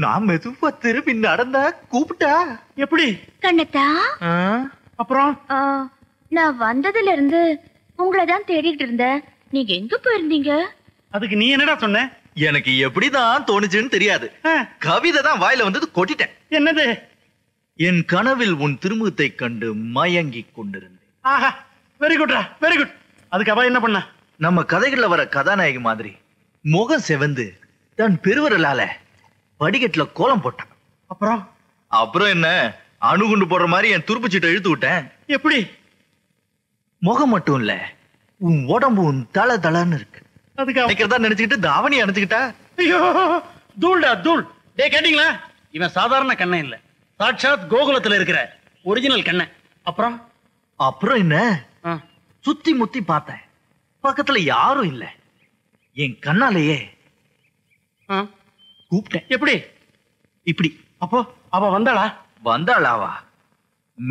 நான் மெதுவா திரும்பி நடந்தா கூப்பிட்டா எப்படி? கண்ணத்தா, அப்புறம் நான் வந்ததுல இருந்து உங்களை தான் தேடிட்டு இருந்தேன். நீங்க எங்க போயிருந்தீங்க? அதுக்கு நீ என்னடா சொன்ன? எனக்கு எப்படிதான் தோணுச்சுன்னு தெரியாது. கவிதை தான் வாயில வந்தது, கொட்டிட்டேன். என்னது? என் கனவில் உன் திருமுகத்தை கண்டு மயங்கி கொண்டிருந்தேன். ஆஹா, வெரி குட்ரா, வெரி குட். அதுக்கு அவ என்ன பண்ண? நம்ம கதைகள்ல வர கதாநாயகி மாதிரி முகம் செவந்து தன் பெருவரலால படிக்கட்டுல கோலம் போட்டான். அப்புறம் என்ன, அணுகுண்டு போடுற மாதிரி என் துருப்பு சீட்டை இழுத்து விட்டேன். எப்படி? முகம் மட்டும் இல்ல, உன் உடம்பு உன் தள தளன்னு இருக்கு. அதுக்கு நினைச்சுக்கிட்டு தாவணி அணைச்சுக்கிட்டா. ஐயோ, தூள்டா தூள். டே, கேட்டீங்களா? இவன் சாதாரண கண்ணன் இல்ல, சாட்சாத் கோகுலத்துல இருக்கிற ஒரிஜினல் கண்ணன். அப்புறம் என்ன, சுத்தி முத்தி பார்த்தேன், பக்கத்துல யாரும் இல்ல. என் கண்ணாலேயே கூப்பிட்டேன். எப்படி? இப்படி. அப்போ அவ வந்தாளாவா?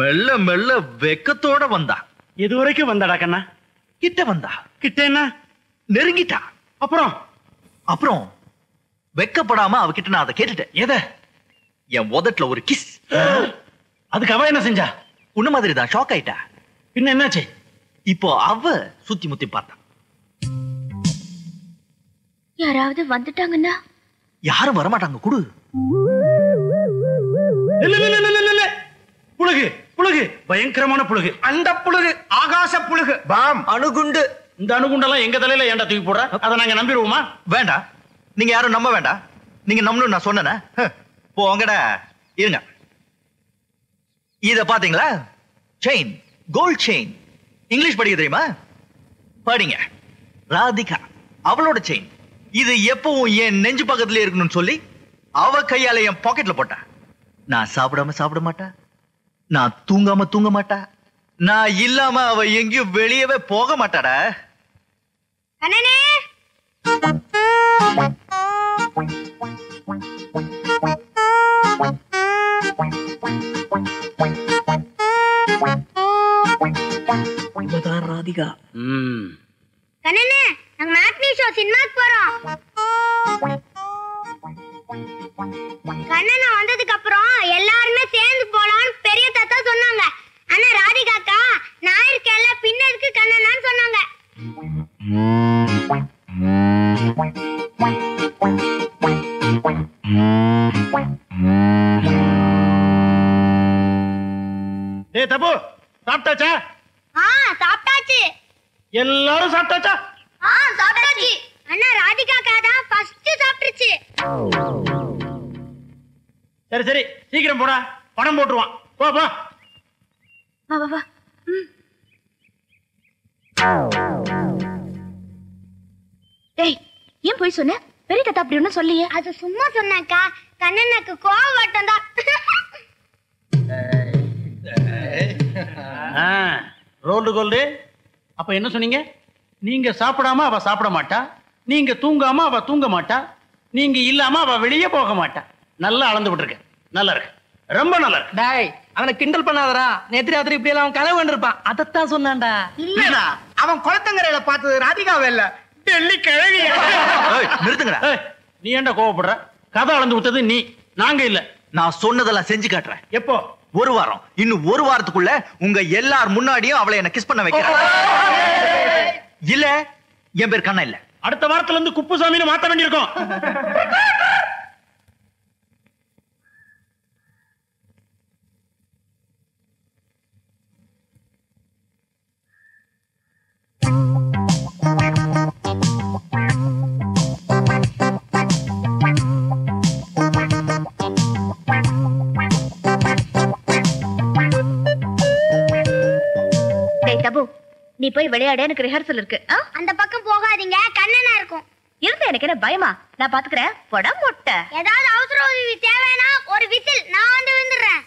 மெல்ல மெல்ல வெக்கத்தோட வந்தா. எது வரைக்கும் வந்தாடா கண்ணா? கிட்ட வந்தா. கிட்ட என்ன? நெருங்கிட்டா. அப்புறம் வெக்கப்படாம அவகிட்ட நான் அதை கேட்டுட்டேன். எதை? என் உதட்டுல ஒரு கிஸ். அதுக்கு அவ என்ன செஞ்சா? உன்ன மாதிரி தான் ஷாக் ஆயிட்டா. பின்ன என்னாச்சு? இப்போ அவ சுத்தி முத்தி பார்த்தா. யாராவது வந்துட்டாங்கன்னா? யாரும் வரமாட்டாங்க, குடு. புழுகு புழுகு, பயங்கரமான புழுகு. அந்த புழுகு ஆகாச புழுகு, பாம் அணுகுண்டு. இந்த அணுகுண்டெல்லாம் எங்க தலையில ஏன்டா தூக்கி போடுற? அதை நாங்க நம்பிடுவோமா? வேண்டாம், நீங்க யாரும் நம்ப வேண்டாம். நீங்க நம்பணும் நான் சொன்னேனே. போங்கடா. இருங்க, இத பாத்தீங்களா? Chain, gold chain. இங்கிலீஷ் படிக்க தெரியுமா? படிங்க. ராதிகா, அவளோட செயின். இது எப்பவும் என் நெஞ்சு பக்கத்துல இருக்கணும்னு சொல்லி அவ கையால என் பாக்கெட்ல போட்டா. நான் சாப்பிடாம சாப்பிட மாட்டா, நான் தூங்காம தூங்க மாட்டா, நான் இல்லாம அவ எங்கேயும் வெளியவே போக மாட்டாடா. கண்ணனே, ராதிகா. கண்ணனே, நாங்க மேட்னி ஷோ சினிமாக்கு போறோம். கண்ணனா வந்ததுக்கு அப்புறம் எல்லாருமே சேர்ந்து போலாம்னு பெரிய தாத்தா சொன்னாங்க. ஆனா ராதிகாக்கா நான் இருக்கேன்ல, பின்ன இருக்கு கண்ணனான்னு சொன்னாங்க. டேய் தப்பு, சாப்பிட்டாச்சா? சாப்பிட்டாச்சு. எல்லாரும் சாப்பிட்டாச்சா? சாப்பிட்டாச்சு. அண்ணா ராதிகாக்கா தான் ஃபர்ஸ்ட் சாப்பிட்டுச்சு. சரி சரி, சீக்கிரம் போடா, பணம் போட்டுருவான். போ போ. வா வா வா. டேய், ஏன் போய் சொன்ன? பெரிய தாத்தா அப்படி ஒன்னும் சொல்லியே. அது சும்மா சொன்னாக்கா, கண்ணனுக்கு கோவம் வட்டம் தான். Rolled gold. அப்ப என்ன சொன்னீங்க? நீங்க சாப்பிடாம அவ சாப்பிட மாட்டா, நீங்க தூங்காம அவ தூங்க மாட்டா, நீங்க இல்லாம அவ வெளியே போக மாட்டா. நல்லா அளந்து விட்டுருக்க. நல்லா இருக்கு, ரொம்ப நல்லா இருக்கு. டாய், அவனை கிண்டல் பண்ணாதடா. நேத்து ராத்திரி இப்படி எல்லாம் அவன் கனவு கண்டிருப்பான், அதத்தான் சொன்னான்டா. இல்லடா, அவன் குளத்தங்கரையில பார்த்தது ராதிகாவே இல்ல, டெல்லி கிழவி. நிறுத்துங்கடா. நீ ஏன்டா கோவப்படுற? கதை அளந்து விட்டது நீ, நாங்க இல்ல. நான் சொன்னதெல்லாம் செஞ்சு காட்டுறேன். எப்போ? ஒரு வாரம். இன்னும் ஒரு வாரத்துக்குள்ள உங்க எல்லார் முன்னாடியும் அவளை என்ன கிஸ் பண்ண வைக்கிறேன். இல்ல, என் பேர் கண்ணா இல்ல. அடுத்த வாரத்துல இருந்து குப்புசாமின்னு மாத்த வேண்டியிருக்கும். நீ போய் விளையாட, எனக்கு ரிஹர்சல் இருக்கு. அந்த பக்கம் போகாதீங்க, கண்ணனா இருக்கும். இருந்து எனக்கு என்ன பயமா? நான் பாத்துக்கிறேன். போடா முட்டை. ஏதாவது அவசர உதவி தேவைனா ஒரு விசில், நான் வந்து விழுந்துறேன்.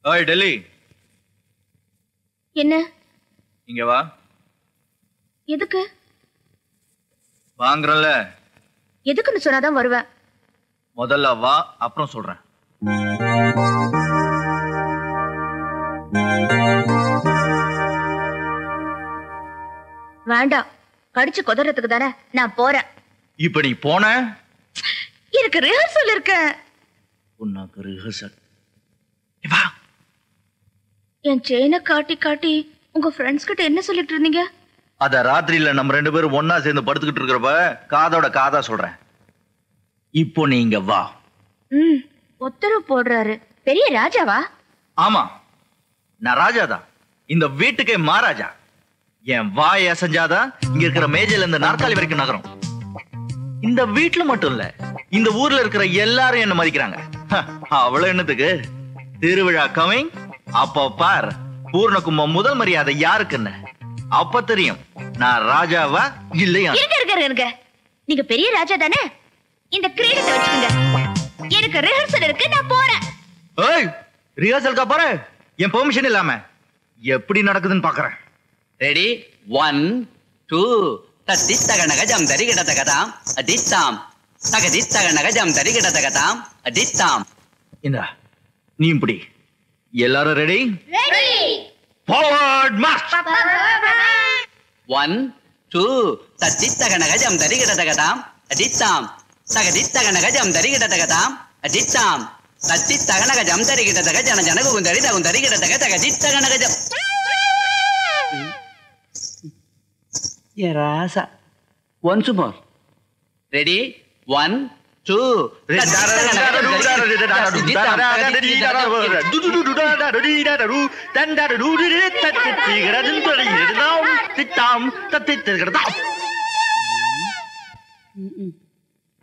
ஓய் டெல்லி. என்ன? இங்க வா. எதுக்கு? வாங்குறல. எதுக்குன்னு சொன்னாதான் வருவேன். முதல்ல வா, அப்புறம் சொல்றேன். வேண்டாம், கடிச்சு கொதறதுக்கு தானே நான் போறேன். இப்ப நீ போன எனக்கு ரிஹர்சல் இருக்கு. உனக்கு ரிஹர்சல் வா. என் செயினை காட்டி காட்டி உங்க ஃப்ரெண்ட்ஸ் கிட்ட என்ன சொல்லிட்டு இருந்தீங்க? அத ராத்திரியில நம்ம 2 பேரும் ஒன்னா சேர்ந்து படுத்துக்கிட்டு இருக்கிறப்ப காதோட காதா சொல்றேன். இப்போ நீங்க வா. உத்தரவு போடுறாரு. பெரிய ராஜாவா? ஆமா, நான் ராஜாதான். இந்த வீட்டுக்கே மகாராஜா. என் வாய் அசைஞ்சாதான் இங்க இருக்கிற மேஜையில இருந்து நாற்காலி வரைக்கும் நகரும். இந்த வீட்டுல மட்டும் இல்ல, இந்த ஊர்ல இருக்கிற எல்லாரும் என்ன மதிக்கிறாங்க. அவ்வளவு என்னத்துக்கு திருவிழா கமிங். அப்ப பார் பூர்ணகும்பம் முதல் மரியாதை யாருக்குன்னு அப்ப தெரியும் நான் ராஜாவா இல்லையா. இருங்க, நீங்க பெரிய ராஜா தானே? இந்த கிரீடத்தை வச்சுக்கோங்க. எனக்கு ரிஹர்சல் இருக்கு, நான் போறேன். ஏய், ரிஹர்சலுக்கா போற? என் பெர்மிஷன் இல்லாம எப்படி நடக்குதுன்னு பாக்குறேன். ரெடி 1 2 தத்தித்தகனக ஜம் தரிகிடதகதாம் அடித்தாம் தகதித்தகனக ஜம் தரிகிடதகதாம் அடித்தாம். இந்தா நீ இப்படி. எல்லாரும் ரெடி? ரெடி. Forward march. 1 2 தத்தித்தகனக ஜம் தரிகிடதகதாம் அடித்தாம் தகதித்தகனக ஜம் தரிகிடதகதாம் அடித்தாம் தத்தித்தகனக ஜம் தரிகிடதக ஜன ஜனகுந்தரி தகுந்தரிகிடதக தகதித்தகனக ஜம். ராசா. Once more. ரெடி 1 2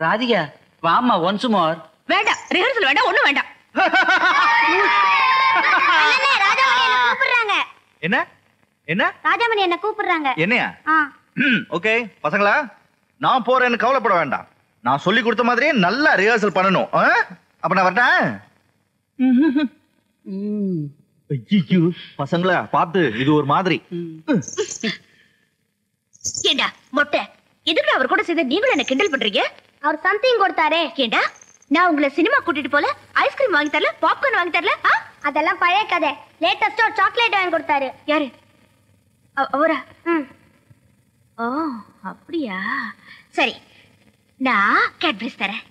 ராதிகா வாமா. Once more. வேண்டாம், ரிஹர்சல் வேண்டாம், ஒண்ணும் வேண்டாம். என்ன என்ன ராஜாமணி என்ன கூப்பிடுறாங்க. என்னையா? ஓகே பசங்களா, நான் போறேன்னு கவலைப்பட வேண்டாம். நான் சொல்லி கொடுத்த மாதிரியே நல்லா ரிஹர்சல் பண்ணணும். அப்ப நான் வரட்டேன். ஐயோ பசங்களா பார்த்து, இது ஒரு மாதிரி. ஏண்டா மொட்டை, எதுக்கு அவர் கூட சேர்ந்து நீங்களும் என்ன கிண்டல் பண்றீங்க? அவர் சம்திங் கொடுத்தாரே. ஏண்டா நான் உங்களை சினிமா கூட்டிட்டு போல, ஐஸ்கிரீம் வாங்கி தரல, பாப்கார்ன் வாங்கி தரல? அதெல்லாம் பழைய கதை. லேட்டஸ்டா ஒரு சாக்லேட் வாங்கி கொடுத்தாரு. யாரு? அவரா? ஓ அப்படியா, சரி நான் கேட்பரிஸ் தரேன்.